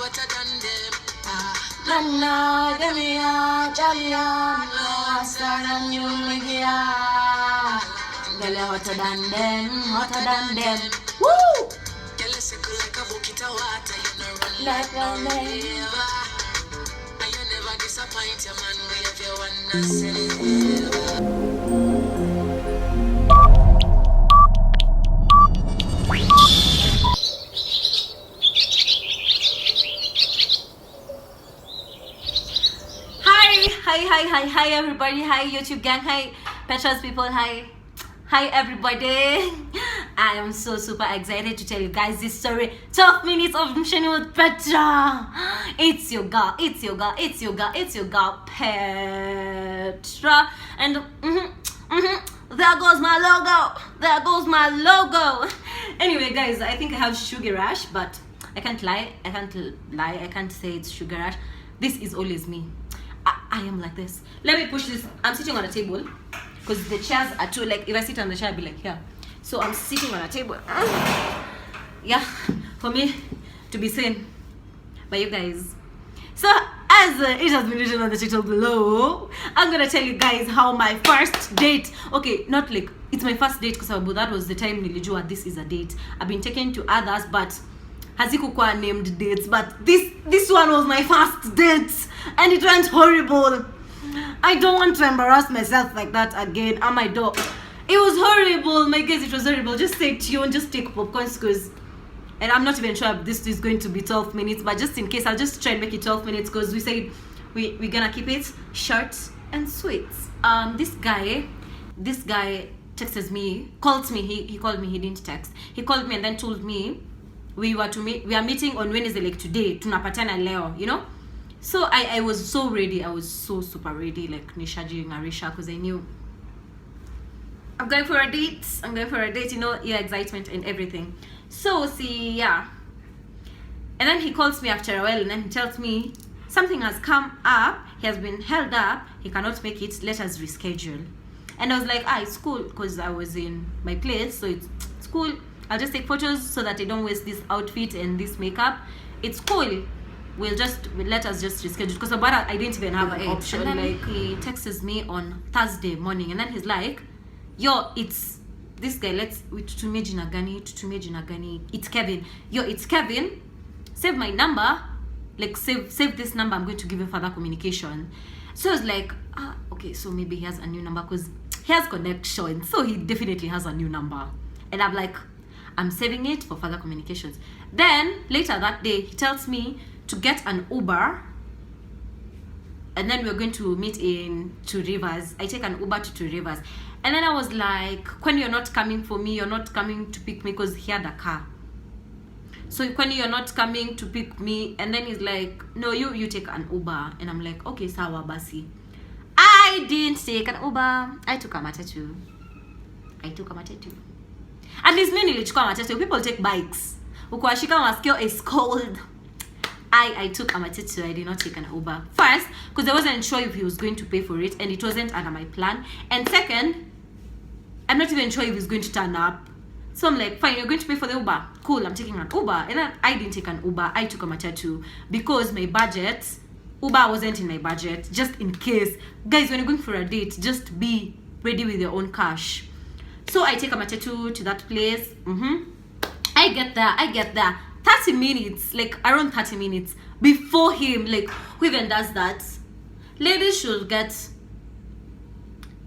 hotter than them. Nana, Gamia, Jalia, no, Saran, you, Megia. Girl, hotter than them, hotter than them. Woo! Girl, you circle like a bucket of water. You no run Like no a man. river. And you never disappoint your man. We have your one and say. Hi everybody, hi YouTube gang, hi Petras people, hi everybody. I am so super excited to tell you guys this story. 12 minutes of Msheni with Petra. It's your girl, Petra. And there goes my logo. Anyway guys, I think I have sugar rush, but I can't say it's sugar rush. This is always me. I am like this. Let me push this. I'm sitting on a table because the chairs are too, like, if I sit on the chair I'll be like here. So I'm sitting on a table. Yeah, for me to be seen by you guys. So as it has been written on the title below, I'm gonna tell you guys how my first date, okay, not like it's my first date because that was the time nilijua this is a date. I've been taken to others, but hazikukuwa named dates, but this one was my first date and it went horrible. I don't want to embarrass myself like that again. Oh my dog, it was horrible, my guys. It was horrible. Just stay tuned, just take popcorns, because, and I'm not even sure if this is going to be 12 minutes, but just in case, I'll just try and make it 12 minutes because we said we're gonna keep it short and sweet. This guy texts me, calls me. He called me. He didn't text. He called me and then told me we are meeting on Wednesday, like today, tunapatana leo, you know. So I was so ready. I was so super ready, like Nishaji Ngarisha, because I knew I'm going for a date, you know, yeah, excitement and everything. So see, yeah. And then he calls me after a while and then he tells me something has come up, he has been held up, he cannot make it, let us reschedule. And I was like, it's cool, because I was in my place, so it's cool. I'll just take photos so that I don't waste this outfit and this makeup. It's cool. Let us just reschedule, because about I didn't even have an option. And then like he texts me on Thursday morning and then he's like, yo, it's this guy, tutumeji na gani, it's Kevin. Yo, it's Kevin. Save my number. Like save this number, I'm going to give you further communication. So I was like, okay, so maybe he has a new number because he has connection. So he definitely has a new number. And I'm like, I'm saving it for further communications. Then later that day, he tells me to get an Uber, and then we're going to meet in Two Rivers. I take an Uber to Two Rivers, and then I was like, when you're not coming for me, you're not coming to pick me, because he had a car. So when you're not coming to pick me, and then he's like, no, you take an Uber, and I'm like, okay, sawa basi. I didn't take an Uber. I took a matatu. At least me nilichukua matatu. People take bikes. Ukuashika masikio is cold. I took a matatu. I did not take an Uber. First, because I wasn't sure if he was going to pay for it, and it wasn't under my plan. And second, I'm not even sure if he's going to turn up. So I'm like, fine, you're going to pay for the Uber. Cool, I'm taking an Uber. And then I didn't take an Uber. I took a matatu because my budget, Uber wasn't in my budget. Just in case. Guys, when you're going for a date, just be ready with your own cash. So I take a matatu to that place. I get there 30 minutes, like around 30 minutes before him. Like, who even does that? Ladies should get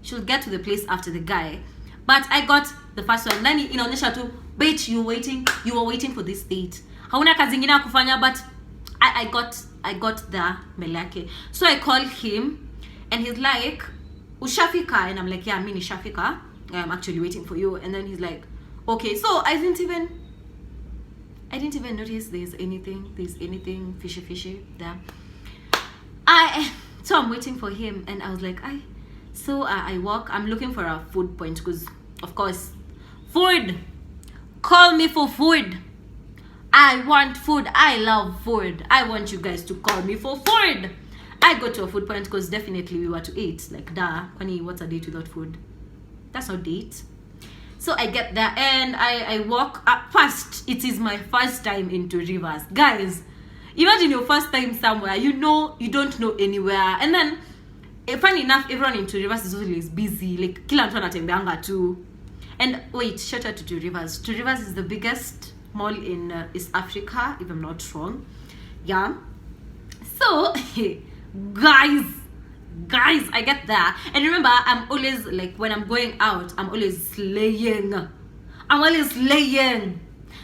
to the place after the guy. But I got the first one. Then inaonyesha tu, bitch, you were waiting for this date. Hauna kazi ingine ya kufanya, but I got the melake. So I called him and he's like, ushafika? And I'm like, yeah, mimi nishafika. I'm actually waiting for you. And then he's like, okay. So I didn't even notice there's anything fishy there. So I'm waiting for him, and I was like, I walk. I'm looking for a food point because, of course, food. Call me for food. I want food. I love food. I want you guys to call me for food. I go to a food point because definitely we were to eat. Like, Kwani, what's a date without food? That's not date. So I get there and I walk up. First, it is my first time into Rivers. Guys, Imagine your first time somewhere, you don't know anywhere, and then funny enough, everyone in Two Rivers is always busy, like kila mtu anatembeanga tu. And wait, shout out to Two Rivers. Two Rivers is the biggest mall in East Africa, if I'm not wrong. Yeah. So guys, I get there, and remember, I'm always like, when I'm going out, I'm always slaying.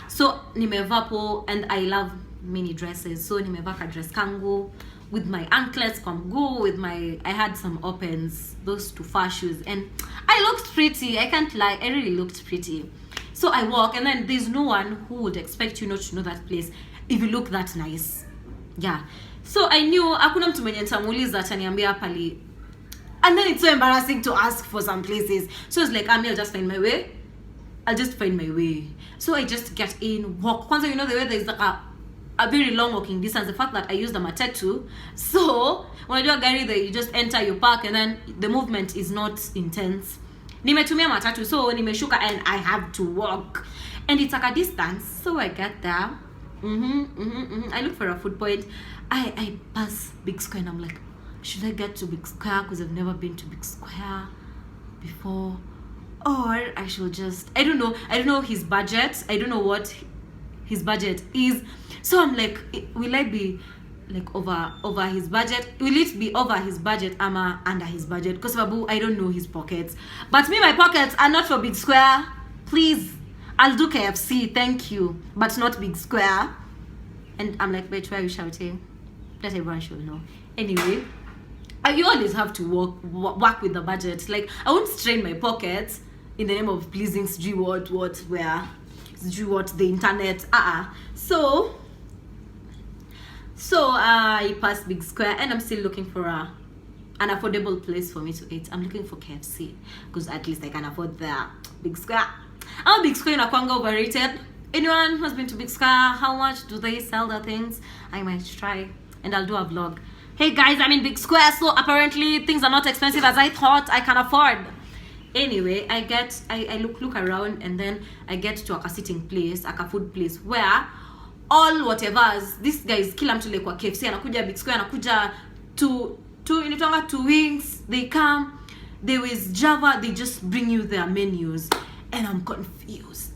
So nimevapo, and I love mini dresses, so nimevaka dress kangu with my anklets kwa mguu, with my, I had some opens, those two far shoes, and I looked pretty. I can't lie, I really looked pretty. So I walk, and then there's no one who would expect you not to know that place if you look that nice. Yeah. So I knew hakuna mtu mwenye nitamuuliza ataniambia pali. And then it's so embarrassing to ask for some places. So it's like, I'll just find my way. So I just get in, walk. Kwanza, you know, the way there's like a very long walking distance. The fact that I used the matatu. So when I do a gari there, you just enter, you park, and then the movement is not intense. Nimetumia matatu, so nimeshuka, and I have to walk. And it's like a distance. So I get there. I look for a food point. I pass Big Square, and I'm like, should I get to Big Square? Because I've never been to Big Square before. Or I should just, I don't know his budget. I don't know what his budget is. So I'm like, will I be like over his budget? Will it be over his budget? Am I under his budget? Because Babu, I don't know his pockets. But me, my pockets are not for Big Square. Please, I'll do KFC, thank you. But not Big Square. And I'm like, wait, why are you shouting? That everyone should know. Anyway, you always have to work with the budget. Like, I won't strain my pockets in the name of pleasing the internet. So I passed Big Square, and I'm still looking for an affordable place for me to eat. I'm looking for KFC because at least I can afford the Big Square. Our Big Square inakwanga overrated. Anyone who has been to Big Square, how much do they sell the things? I might try, and I'll do a vlog. Hey guys, I'm in Big Square, so apparently things are not expensive as I thought I can afford. Anyway, I look around, and then I get to a sitting place, a food place, where all whatevers, this guy is kila mtu kwa KFC, anakuja Big Square, anakuja two wings, they come, there is Java, they just bring you their menus, and I'm confused.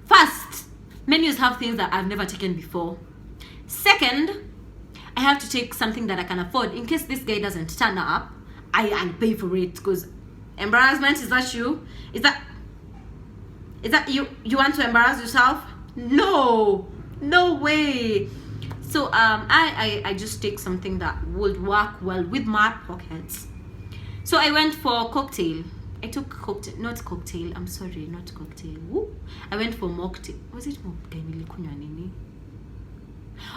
First, menus have things that I've never taken before. Second, I have to take something that I can afford in case this guy doesn't turn up. I'll pay for it, because embarrassment, is that you? Is that you want to embarrass yourself? No way. So I just take something that would work well with my pockets. So I went for cocktail. I took cocktail, not cocktail. I'm sorry, not cocktail. Woo. I went for mocktail. Was it mocktail?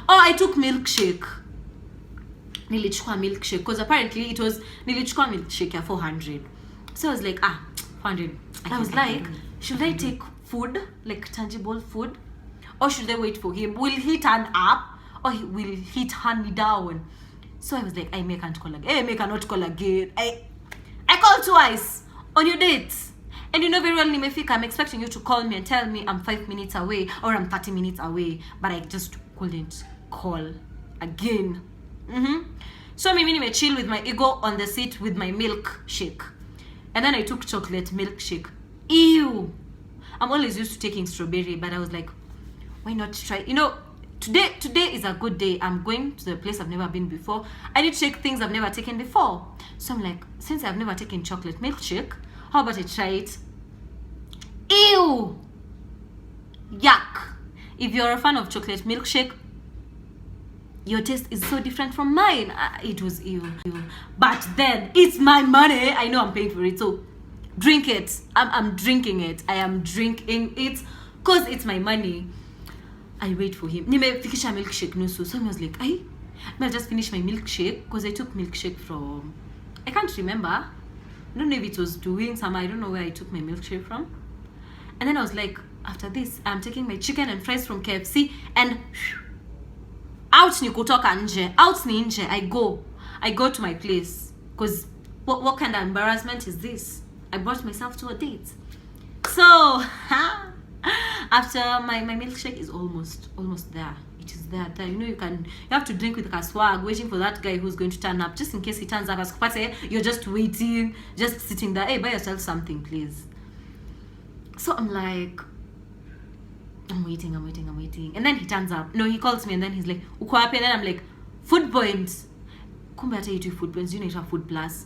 Oh, I took milkshake. Nilichukua milkshake, because apparently it was nilichukua milkshake at 400. So I was like, 400. I was like, should I take food, like tangible food, or should I wait for him? Will he turn up, or will he turn me down? So I was like, I can't call again. I cannot call again. I called twice on your dates, and you know very well nimefika. I'm expecting you to call me and tell me I'm 5 minutes away or I'm 30 minutes away, but I just couldn't call again. So mimi nimechill with my ego on the seat with my milkshake, and then I took chocolate milkshake. Ew. I'm always used to taking strawberry, but I was like, why not try? You know, today is a good day. I'm going to the place I've never been before. I need to take things I've never taken before. So I'm like, since I've never taken chocolate milkshake, how about I try it? Ew. Yuck. If you're a fan of chocolate milkshake, your taste is so different from mine. It was ew. But then, it's my money. I know I'm paying for it, so drink it. I'm drinking it. I am drinking it because it's my money. I wait for him. Nimefikisha milkshake nusu. So I was like, I'll just finish my milkshake, because I took milkshake from, I can't remember. I don't know if it was doing some, I don't know where I took my milkshake from. And then I was like, after this, I'm taking my chicken and fries from KFC, and out ni kutoka nje. Out ni nje. I go to my place, because what kind of embarrassment is this? I brought myself to a date. So after my milkshake is almost there. It is there. You know, you have to drink with kaswag, waiting for that guy who's going to turn up, just in case he turns up. You're just waiting, just sitting there. Hey, buy yourself something, please. So I'm like, I'm waiting. And then he turns up. No, he calls me and then he's like, uko wapi? And then I'm like, Food Points. Kumbe hata itu Food Points. You know, it's a Food Plus.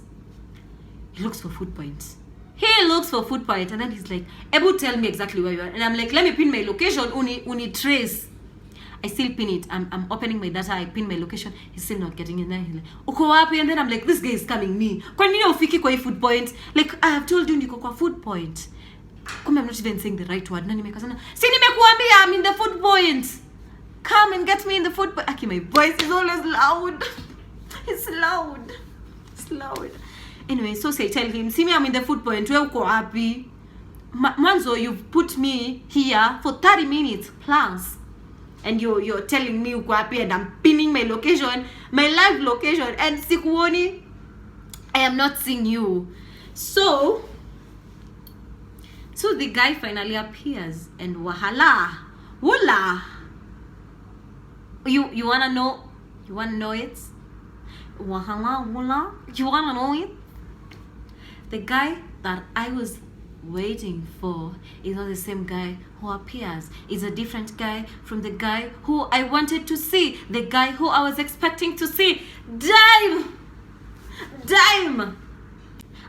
He looks for Food Points. And then he's like, Ebu, tell me exactly where you are. And I'm like, let me pin my location. Uni trace. I still pin it. I'm opening my data. I pin my location. He's still not getting in there. He's like, uko wapi? And then I'm like, this guy is coming me. Kwa nini ufiki kwa Food Point? Like, I have told you niko kwa Food Point. Come, I'm not even saying the right word. Nani mekazana. Si nimekuambia I'm in the Food Point. Come and get me in the Food Point. Aki, my voice is always loud. It's loud. Anyway, so say tell him, see me, I'm in the Food Point. Where uko wapi? Manzo, you've put me here for 30 minutes plus. And you're telling me uko wapi, and I'm pinning my location, my live location, and sikuoni, I am not seeing you. So the guy finally appears and wahala. Wula. You wanna know? You wanna know it? Wahala wula. You wanna know it? The guy that I was waiting for is not the same guy who appears. It's a different guy from the guy who I wanted to see. The guy who I was expecting to see. Dime!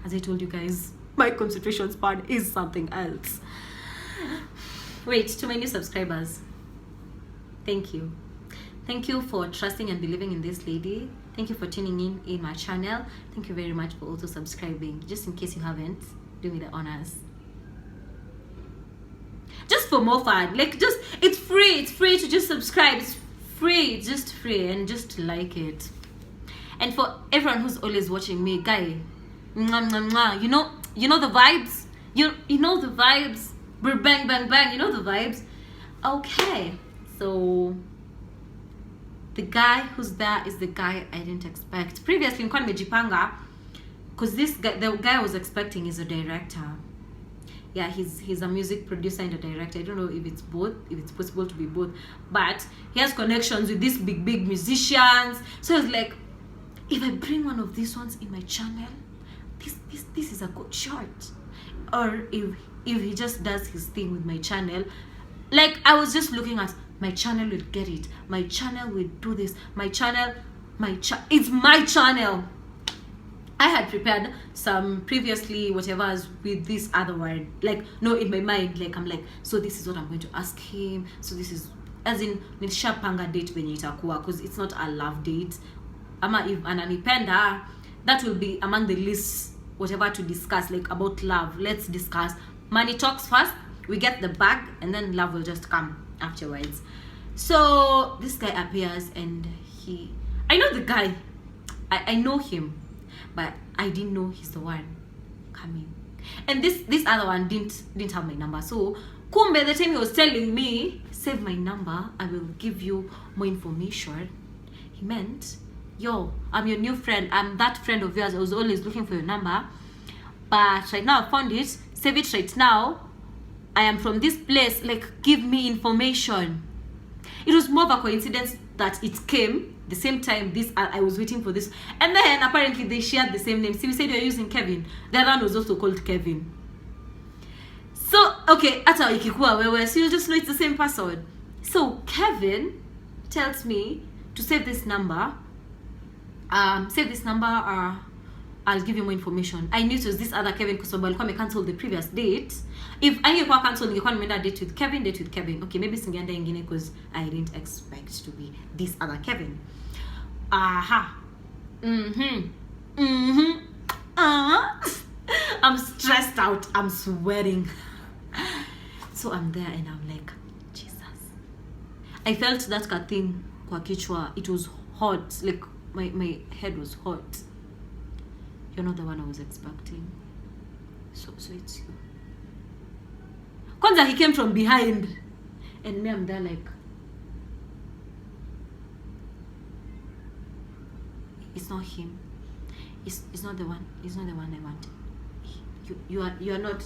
As I told you guys, my concentration span is something else. Wait, to my new subscribers, thank you for trusting and believing in this lady. Thank you for tuning in my channel. Thank you very much for also subscribing. Just in case you haven't, do me the honors. Just for more fun, like, just, it's free to just subscribe. It's just free, and just like it. And for everyone who's always watching me, guy, mwah, mwah, mwah. You know the vibes. You know the vibes. Bang bang bang. You know the vibes. Okay, so the guy who's there is the guy I didn't expect. Previously, nilikuwa nimejipanga, because the guy I was expecting is a director. Yeah, he's a music producer and a director. I don't know if it's both, if it's possible to be both, but he has connections with these big musicians. So I was like, if I bring one of these ones in my channel, this is a good shot. Or if he just does his thing with my channel, like, I was just looking at my channel will get it, my channel will do this, it's my channel. I had prepared some previously whatever's with this other word, like, no, in my mind, like, I'm like, so this is what I'm going to ask him, so this is, as in, nilishapanga date venye itakuwa, because it's not a love date. Ama if ananipenda, that will be among the lists, whatever to discuss, like, about love. Let's discuss money talks first, we get the bag, and then love will just come afterwards. So this guy appears, and I know the guy, I know him, but I didn't know he's the one coming. And this other one didn't have my number. So kumbe, the time he was telling me, save my number, I will give you more information, he meant, yo, I'm your new friend, I'm that friend of yours, I was always looking for your number, but right now I found it, save it right now, I am from this place, like, give me information. It was more of a coincidence that it came the same time I was waiting for this, and then apparently they shared the same name. See, we said you're using Kevin, the other one was also called Kevin. So okay, ata ikikuwa wewe, so you'll just know it's the same person. So Kevin tells me to save this number, or I'll give you more information. I knew it was this other Kevin because alikuwa cancel the previous date. If I angekuwa cancel, ningekuwa nimeenda date with Kevin. Okay, maybe singeenda ingine because I didn't expect to be this other Kevin. Aha. I'm stressed out. I'm sweating. So I'm there and I'm like, Jesus. I felt that thing kwa kichwa. It was hot. Like my head was hot. You're not the one I was expecting. So it's you. Kwanza, he came from behind. And me, I'm there like, it's not him. It's not the one. It's not the one I want. You are not.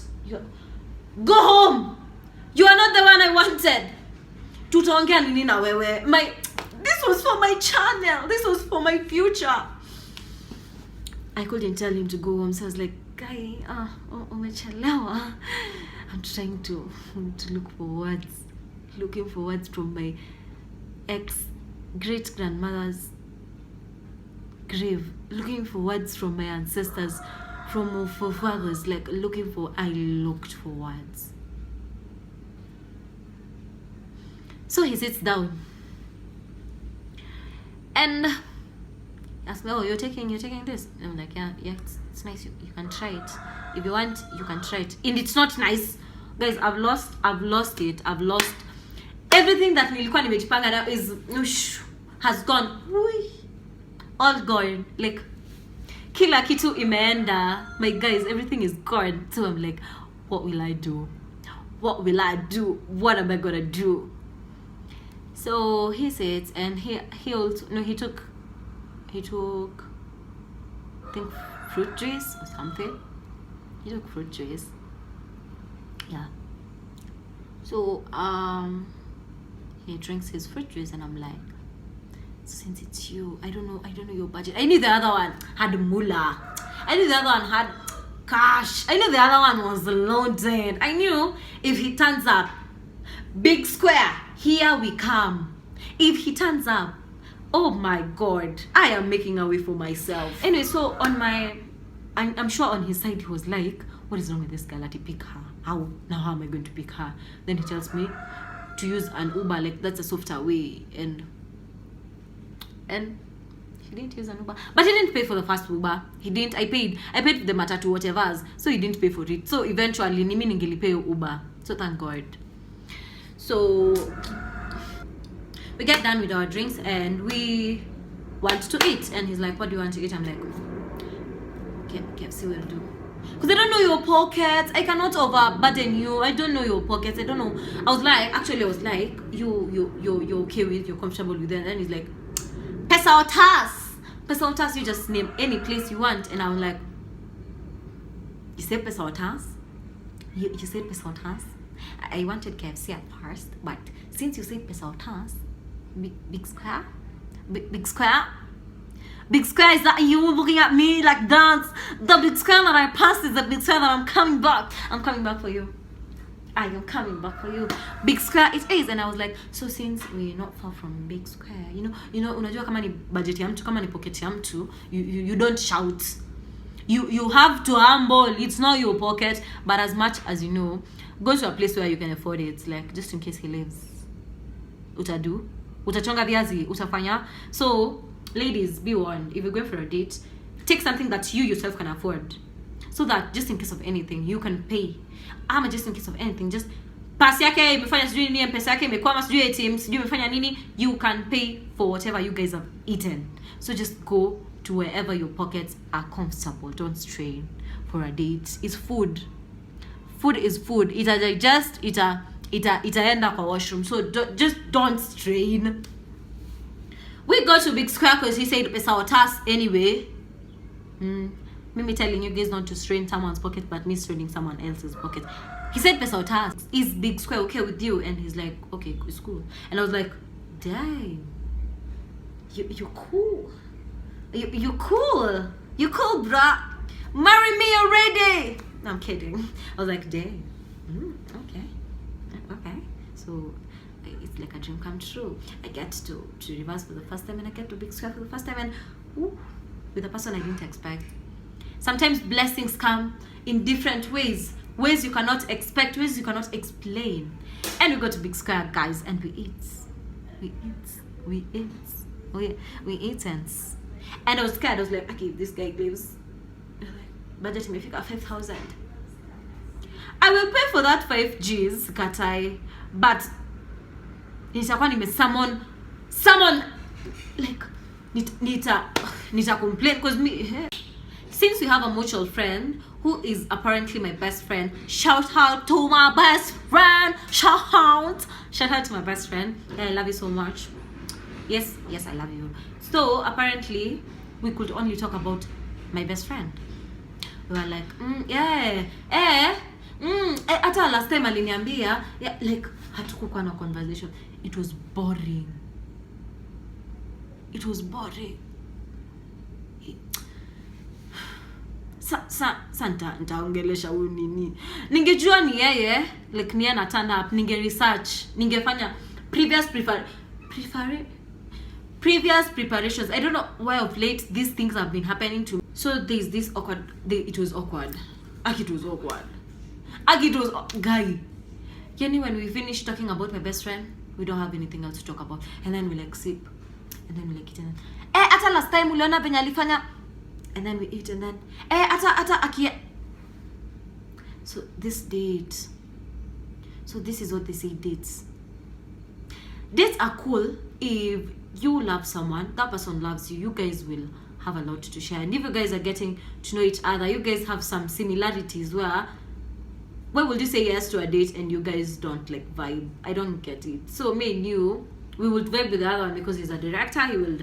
Go home! You are not the one I wanted. Tutaongea nini na wewe? This was for my channel. This was for my future. I couldn't tell him to go home, so I was like, guy, umechelewa. I'm trying to look for words. Looking for words from my ex-great-grandmother's grave. Looking for words from my ancestors, from my forefathers. I looked for words. So he sits down. And asks me, oh, you're taking this? And I'm like, yeah, it's nice. You can try it. If you want, you can try it. And it's not nice. Guys, I've lost it. I've lost everything that nilikuwa nimejipanga now has gone. All gone. Like, kila kitu imeenda. My guys, everything is gone. So I'm like, what will I do? What will I do? What am I gonna do? So he sits and he took I think fruit juice or something. He took fruit juice. Yeah. So he drinks his fruit juice and I'm like, since it's you, I don't know your budget. I knew the other one had moolah. I knew the other one had cash. I knew the other one was loaded. I knew if he turns up, big square, here we come. If he turns up, oh my god, I am making a way for myself. Anyway, so I'm sure on his side he was like, what is wrong with this girl? Let me pick her. How am I going to pick her? Then he tells me to use an Uber, like that's a softer way. And he didn't use an Uber, but he didn't pay for the first Uber. He didn't. I paid for the matatu, whatever. So he didn't pay for it. So eventually, nimi ningelipe Uber. So thank God. So we get done with our drinks and we want to eat. And he's like, what do you want to eat? I'm like, KFC will do. Because I don't know your pockets. I cannot overburden you. I don't know your pockets. I don't know. I was like, you're okay with, you're comfortable with it. And then he's like, Pesa Otas, you just name any place you want. And I was like, you said Pesa Otas? You said Pesa Otas? I wanted KFC at first, but since you said Pesa Otas, big square? Big square? Big square, is that you looking at me like that? The big square that I passed is the big square that I'm coming back. I'm coming back for you. I am coming back for you. Big square it is. And I was like, so since we're not far from big square, you know, unajua kama ni budget ya mtu, kama ni pocket ya mtu, you don't shout. You have to humble. It's not your pocket, but as much as you know, go to a place where you can afford it, like just in case he leaves. Utachonga viazi, utafanya. So ladies, be warned, if you're going for a date, take something that you yourself can afford, so that just in case of anything you can pay. Just in case of anything, just pasi yake imefanya sijui nini, pesa yake imekwama sijui ATM sijui imefanya nini, you can pay for whatever you guys have eaten. So just go to wherever your pockets are comfortable. Don't strain for a date. It's food. Food is food. Itaenda kwa washroom. So just don't strain. We go to Big Square because he said Pesa Otas anyway. Me telling you guys not to strain someone's pocket, but me straining someone else's pocket. He said Pesa Otas. Is Big Square okay with you? And he's like, okay, it's cool. And I was like, dang, you're cool. You're cool. You're cool, bruh. Marry me already. No, I'm kidding. I was like, dang. Okay. So it's like a dream come true. I get to reverse for the first time, and I get to Big Square for the first time, and with a person I didn't expect. Sometimes blessings come in different ways you cannot expect, ways you cannot explain. And we go to Big Square, guys, and we eat. And I was scared. I was like, okay, if this guy gives budget me figure 5,000, I will pay for that 5 G's katai, but nitakuwa nimesummon like nita complain, because me, since we have a mutual friend who is apparently my best friend, shout out to my best friend, shout out to my best friend. I love you so much. Yes, I love you. So apparently we could only talk about my best friend. We were like, ata last time aliniambia, yeah, like hatukukuwa na conversation. It was boring. It was boring. Santa nitaongelesha huyu nini. Ningejua ni yeye, like ni na turn up, ninge research, ningefanya previous preparations. I don't know why of late these things have been happening to me. So there's this awkward, it was awkward. It was awkward. It was guy. Yani when we finish talking about my best friend, we don't have anything else to talk about. And then we like sip. And then we like eat and then ata last time uliona penye alifanya. And then we eat and then ata akia. So this date. So this is what they say dates. Dates are cool if you love someone, that person loves you, you guys will have a lot to share. And if you guys are getting to know each other, you guys have some similarities where why would you say yes to a date and you guys don't like vibe? I don't get it. So me and you, we would vibe with the other one because he's a director. He will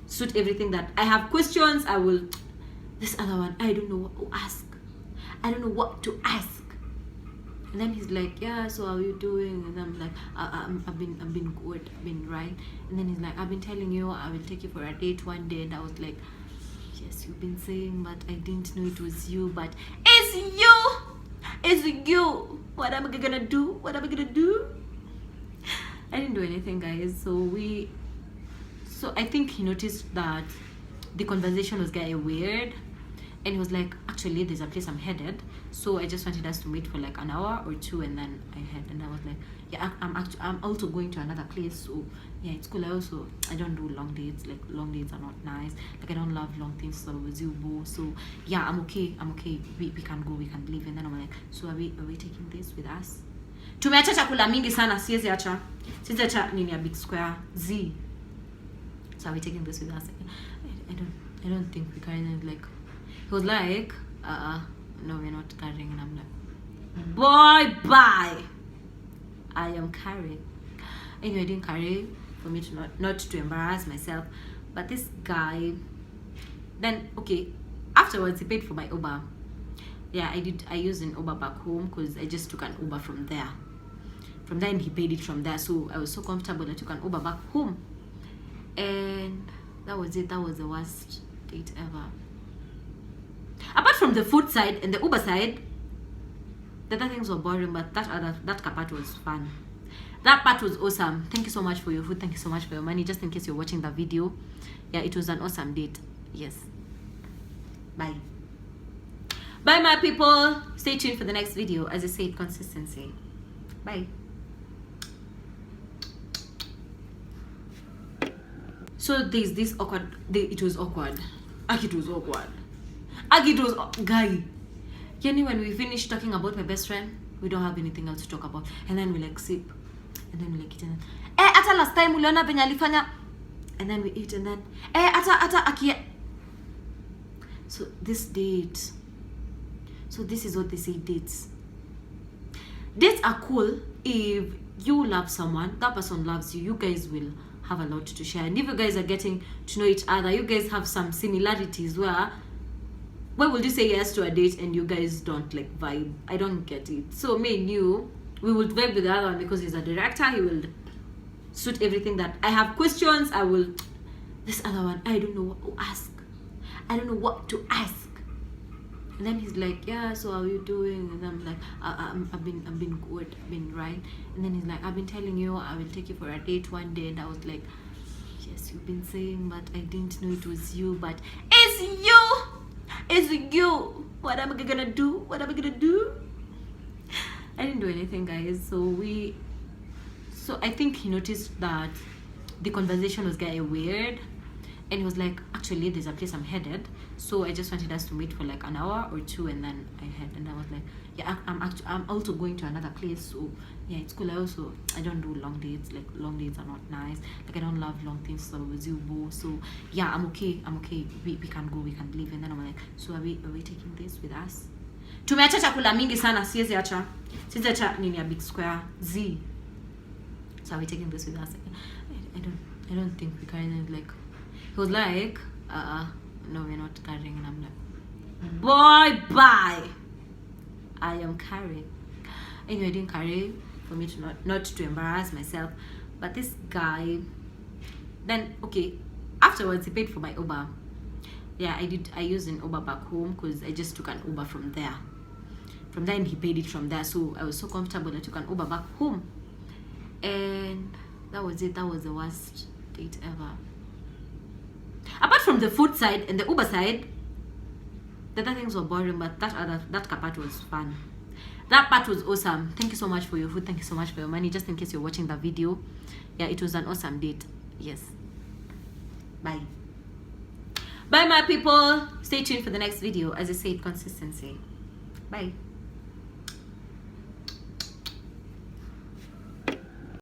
suit everything that I have questions. I will. This other one, I don't know what to ask. I don't know what to ask. And then he's like, yeah, so how are you doing? And I'm like, I've been good, I've been right. And then he's like, I've been telling you I will take you for a date one day. And I was like, yes, you've been saying, but I didn't know it was you. But it's you. What am I gonna do? I didn't do anything, guys. So I think he noticed that the conversation was getting weird. And he was like, actually, there's a place I'm headed. So I just wanted us to meet for like an hour or two, and then I head. And I was like, yeah, I'm also going to another place. So yeah, it's cool. I don't do long dates. Like long dates are not nice. Like I don't love long things. So with you, boo. So yeah, I'm okay. We can go. We can leave. And then I'm like, so are we taking this with us? Tumeacha chakula mingi sana. Siwezi acha nini ya big square Z. So are we taking this with us? I don't think we carrying it. Like he was like, no, we're not carrying. And I'm like, boy, bye. I am carrying. Anyway, I didn't carry for me to not to embarrass myself. But this guy, then okay, afterwards he paid for my Uber. Yeah, I used an Uber back home because I just took an Uber from there. From there, and he paid it from there. So I was so comfortable. I took an Uber back home, and that was it. That was the worst date ever. Apart from the food side and the Uber side, the other things were boring, but that part was fun. That part was awesome. Thank you so much for your food. Thank you so much for your money. Just in case you're watching the video, yeah, it was an awesome date. Yes. Bye. Bye, my people. Stay tuned for the next video. As I said, consistency. Bye. So there's this awkward. It was awkward. It was awkward. It was guy. Yani when we finish talking about my best friend, we don't have anything else to talk about. And then we like sip. And then we like eat and then ata last time uliona penye alifanya. And then we eat and then ata akia. So this date. So this is what they say dates. Dates are cool if you love someone, that person loves you, you guys will have a lot to share. And if you guys are getting to know each other, you guys have some similarities where why would you say yes to a date and you guys don't like vibe? I don't get it. So me and you, we would vibe with the other one because he's a director. He will suit everything that I have questions. I will. This other one, I don't know what to ask. I don't know what to ask. And then he's like, yeah, so how are you doing? And I'm like, I've been good, I've been right. And then he's like, I've been telling you I will take you for a date one day. And I was like, yes, you've been saying, but I didn't know it was you. But it's you. What am I gonna do? I didn't do anything, guys. So I think he noticed that the conversation was getting weird. And he was like, actually, there's a place I'm headed. So I just wanted us to meet for like an hour or two, and then I head. And I was like, yeah, I'm also going to another place. So yeah, it's cool. I don't do long dates. Like long dates are not nice. Like I don't love long things. So with you, boo. So yeah, I'm okay. We can go. We can leave. And then I'm like, so are we taking this with us? Tumeacha chakula mingi sana. Siwezi acha nini ya big square Z. So are we taking this with us? I don't think we carrying it. Like he was like, no, we're not carrying. And I'm like, boy, bye. I am carrying. Anyway, I didn't carry for me to not to embarrass myself. But this guy, then okay, afterwards he paid for my Uber. Yeah, I used an Uber back home because I just took an Uber from there. From there, and he paid it from there. So I was so comfortable. I took an Uber back home, and that was it. That was the worst date ever. Apart from the food side and the Uber side, the other things were boring, but that part was fun. That part was awesome. Thank you so much for your food. Thank you so much for your money. Just in case you're watching the video, yeah, it was an awesome date. Yes. Bye. Bye, my people. Stay tuned for the next video. As I said, consistency. Bye.